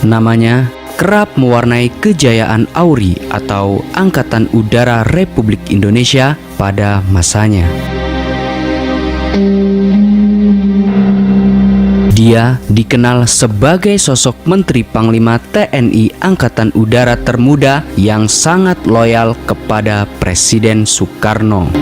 Namanya kerap mewarnai kejayaan AURI atau Angkatan Udara Republik Indonesia pada masanya. Dia dikenal sebagai sosok Menteri Panglima TNI Angkatan Udara termuda yang sangat loyal kepada Presiden Soekarno.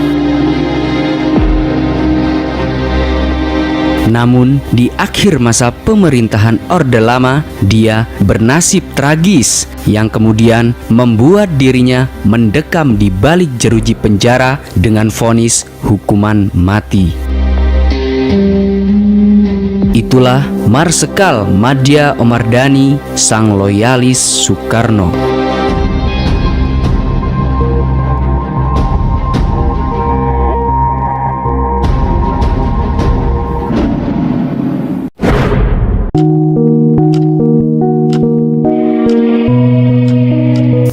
Namun, di akhir masa pemerintahan Orde Lama, dia bernasib tragis yang kemudian membuat dirinya mendekam di balik jeruji penjara dengan vonis hukuman mati. Itulah Marsekal Madya Omardhani, sang loyalis Soekarno.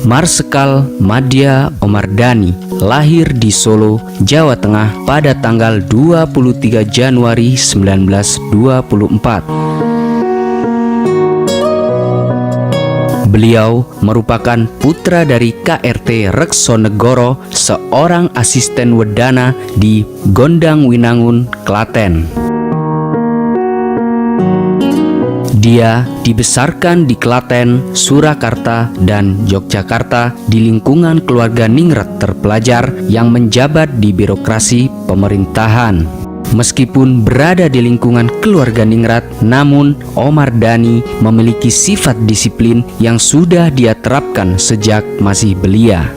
Marsekal Madya Omardhani lahir di Solo, Jawa Tengah pada tanggal 23 Januari 1924. Beliau merupakan putra dari KRT Reksonegoro, seorang asisten wedana di Gondang Winangun, Klaten. Dia dibesarkan di Klaten, Surakarta, dan Yogyakarta di lingkungan keluarga ningrat terpelajar yang menjabat di birokrasi pemerintahan. Meskipun berada di lingkungan keluarga ningrat, namun Omardhani memiliki sifat disiplin yang sudah dia terapkan sejak masih belia.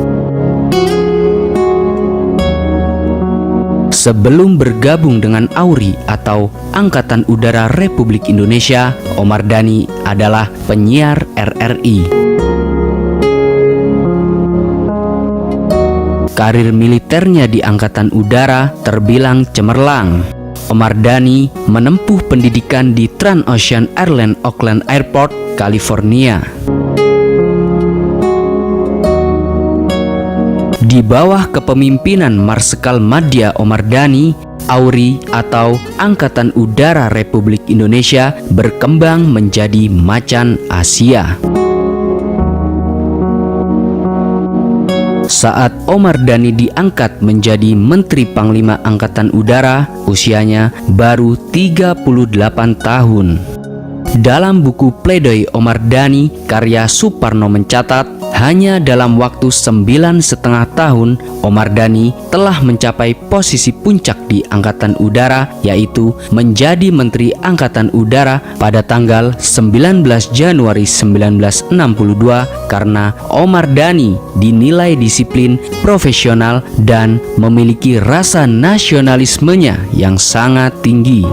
Sebelum bergabung dengan AURI atau Angkatan Udara Republik Indonesia, Omardhani adalah penyiar RRI. Karir militernya di Angkatan Udara terbilang cemerlang. Omardhani menempuh pendidikan di Trans-Ocean Airlines Oakland Airport, California. Di bawah kepemimpinan Marsekal Madya Omardhani, AURI atau Angkatan Udara Republik Indonesia berkembang menjadi macan Asia. Saat Omardhani diangkat menjadi Menteri Panglima Angkatan Udara, usianya baru 38 tahun. Dalam buku Pledoi Omardhani, karya Suparno mencatat, hanya dalam waktu 9,5 tahun, Omardhani telah mencapai posisi puncak di Angkatan Udara, yaitu menjadi Menteri Angkatan Udara pada tanggal 19 Januari 1962 karena Omardhani dinilai disiplin, profesional, dan memiliki rasa nasionalismenya yang sangat tinggi.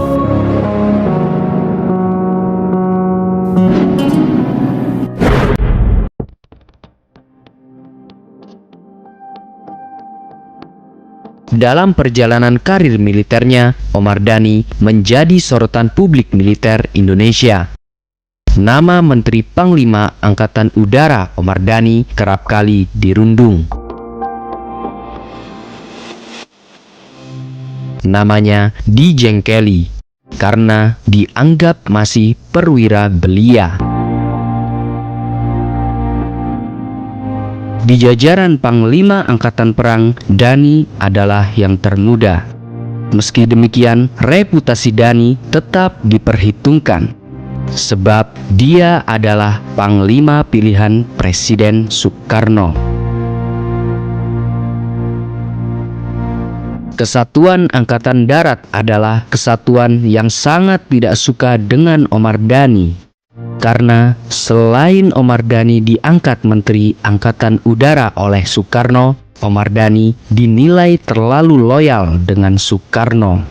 Dalam perjalanan karir militernya, Omardhani menjadi sorotan publik militer Indonesia. Nama Menteri Panglima Angkatan Udara Omardhani kerap kali dirundung. Namanya dijengkeli karena dianggap masih perwira belia. Di jajaran Panglima Angkatan Perang, Dhani adalah yang termuda. Meski demikian, reputasi Dhani tetap diperhitungkan, sebab dia adalah Panglima pilihan Presiden Soekarno. Kesatuan Angkatan Darat adalah kesatuan yang sangat tidak suka dengan Omardhani. Karena selain Omardhani diangkat Menteri Angkatan Udara oleh Soekarno, Omardhani dinilai terlalu loyal dengan Soekarno.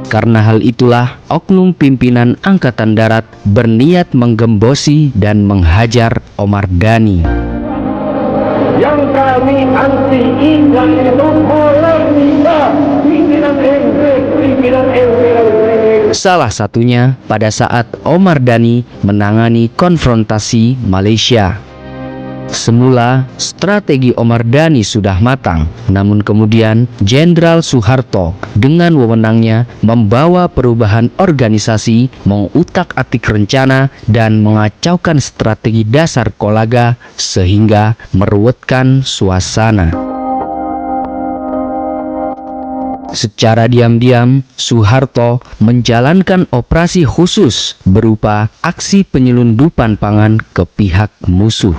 Karena hal itulah, oknum pimpinan Angkatan Darat berniat menggembosi dan menghajar Omardhani. Yang kami anti indah itu polemika pimpinan Salah satunya pada saat Omardhani menangani konfrontasi Malaysia. Semula, strategi Omar Dhani sudah matang, namun kemudian Jenderal Soeharto dengan wewenangnya membawa perubahan organisasi, mengutak-atik rencana, dan mengacaukan strategi dasar Kolaga sehingga meruwetkan suasana. Secara diam-diam, Soeharto menjalankan operasi khusus berupa aksi penyelundupan pangan ke pihak musuh.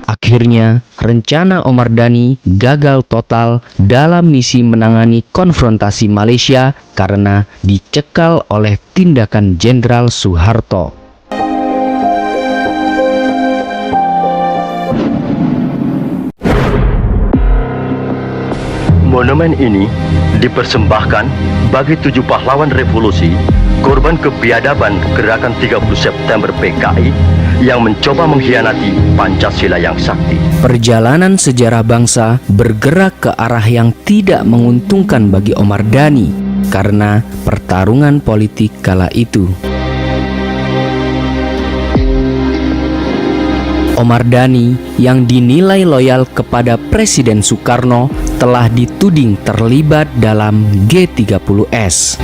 Akhirnya, rencana Omar Dhani gagal total dalam misi menangani konfrontasi Malaysia karena dicekal oleh tindakan Jenderal Soeharto. Monumen ini dipersembahkan bagi 7 pahlawan revolusi, korban kebiadaban Gerakan 30 September PKI yang mencoba mengkhianati Pancasila yang sakti. Perjalanan sejarah bangsa bergerak ke arah yang tidak menguntungkan bagi Omar Dhani karena pertarungan politik kala itu. Omar Dhani yang dinilai loyal kepada Presiden Soekarno telah dituding terlibat dalam G30S.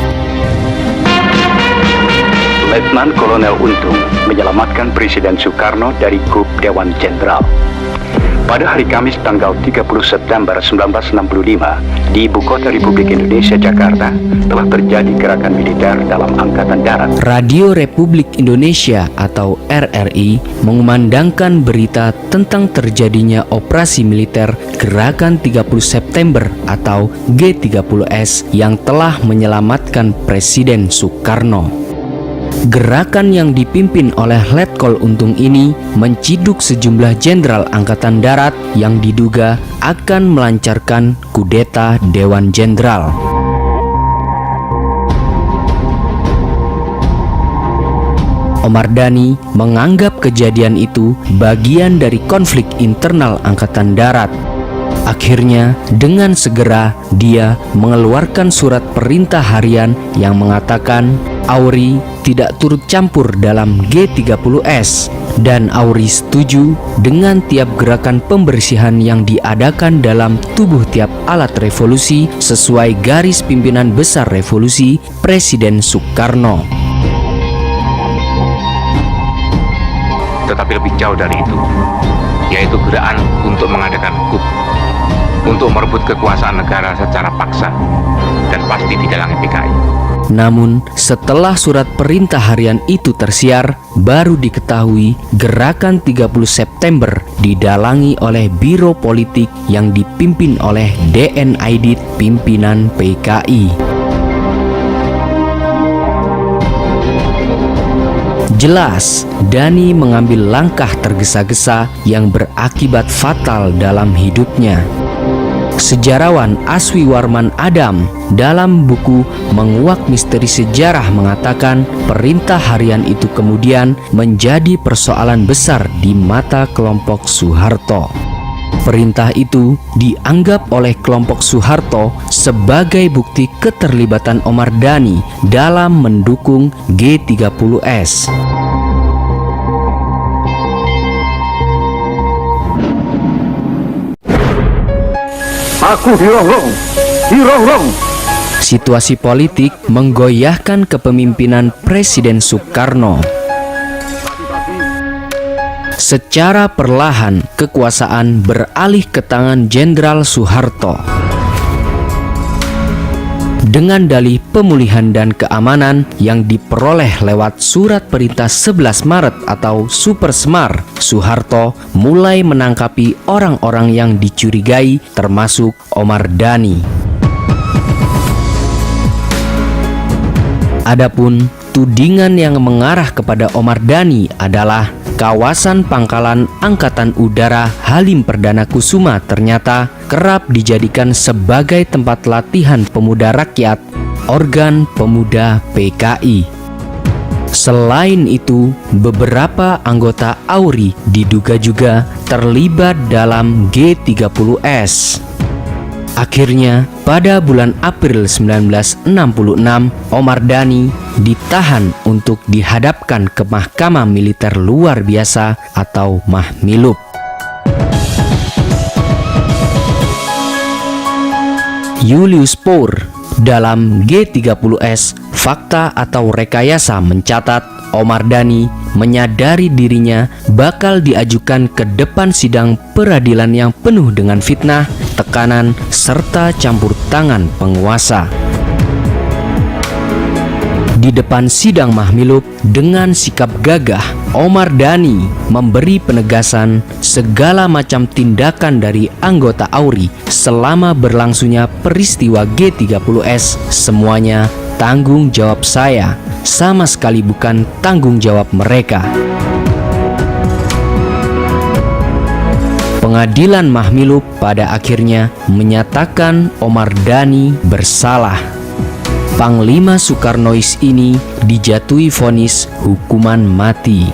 Letnan Kolonel Untung menyelamatkan Presiden Soekarno dari kup Dewan Jenderal. Pada hari Kamis tanggal 30 September 1965 di Ibu Kota Republik Indonesia Jakarta telah terjadi gerakan militer dalam Angkatan Darat. Radio Republik Indonesia atau RRI mengumandangkan berita tentang terjadinya operasi militer Gerakan 30 September atau G30S yang telah menyelamatkan Presiden Soekarno. Gerakan yang dipimpin oleh Letkol Untung ini menciduk sejumlah jenderal angkatan darat yang diduga akan melancarkan kudeta Dewan Jenderal. Omar Dhani menganggap kejadian itu bagian dari konflik internal angkatan darat. Akhirnya, dengan segera dia mengeluarkan surat perintah harian yang mengatakan Auri tidak turut campur dalam G30S dan Auri setuju dengan tiap gerakan pembersihan yang diadakan dalam tubuh tiap alat revolusi sesuai garis pimpinan besar revolusi Presiden Soekarno. Tetapi lebih jauh dari itu, yaitu gerakan untuk mengadakan coup, untuk merebut kekuasaan negara secara paksa dan pasti didalangi PKI. Namun, setelah surat perintah harian itu tersiar, baru diketahui gerakan 30 September didalangi oleh Biro Politik yang dipimpin oleh DN Aidit, pimpinan PKI. Jelas, Dhani mengambil langkah tergesa-gesa yang berakibat fatal dalam hidupnya. Sejarawan Aswi Warman Adam dalam buku Menguak Misteri Sejarah mengatakan perintah harian itu kemudian menjadi persoalan besar di mata kelompok Soeharto. Perintah itu dianggap oleh kelompok Soeharto sebagai bukti keterlibatan Omar Dhani dalam mendukung G30S. Aku dirongrong. Situasi politik menggoyahkan kepemimpinan Presiden Soekarno. Secara perlahan, kekuasaan beralih ke tangan Jenderal Soeharto. Dengan dalih pemulihan dan keamanan yang diperoleh lewat surat perintah 11 Maret atau Super Semar, Soeharto mulai menangkapi orang-orang yang dicurigai termasuk Omar Dhani. Adapun tudingan yang mengarah kepada Omar Dhani adalah kawasan pangkalan Angkatan Udara Halim Perdana Kusuma ternyata kerap dijadikan sebagai tempat latihan pemuda rakyat, organ pemuda PKI. Selain itu, beberapa anggota Auri diduga juga terlibat dalam G30S. Akhirnya, pada bulan April 1966, Omar Dhani ditahan untuk dihadapkan ke Mahkamah Militer Luar Biasa atau Mahmilub. Julius Poor dalam G30S Fakta atau Rekayasa mencatat Omar Dhani menyadari dirinya bakal diajukan ke depan sidang peradilan yang penuh dengan fitnah, tekanan, serta campur tangan penguasa. Di depan sidang Mahmilub, dengan sikap gagah, Omar Dhani memberi penegasan segala macam tindakan dari anggota AURI selama berlangsungnya peristiwa G30S semuanya tanggung jawab saya, sama sekali bukan tanggung jawab mereka. Pengadilan Mahmilub pada akhirnya menyatakan Omar Dhani bersalah. Panglima Sukarnois ini dijatuhi vonis hukuman mati.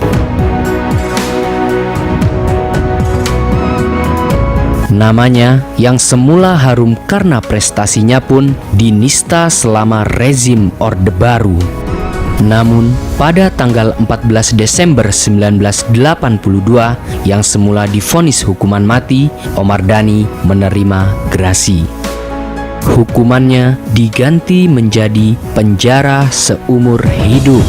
Namanya yang semula harum karena prestasinya pun dinista selama rezim Orde Baru. Namun, pada tanggal 14 Desember 1982 yang semula divonis hukuman mati, Omar Dhani menerima grasi. Hukumannya diganti menjadi penjara seumur hidup.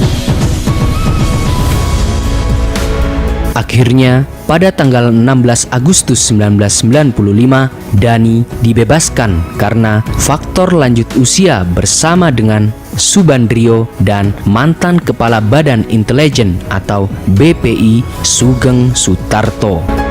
Akhirnya, pada tanggal 16 Agustus 1995, Dhani dibebaskan karena faktor lanjut usia bersama dengan Subandrio dan mantan Kepala Badan Intelijen atau BPI Sugeng Sutarto.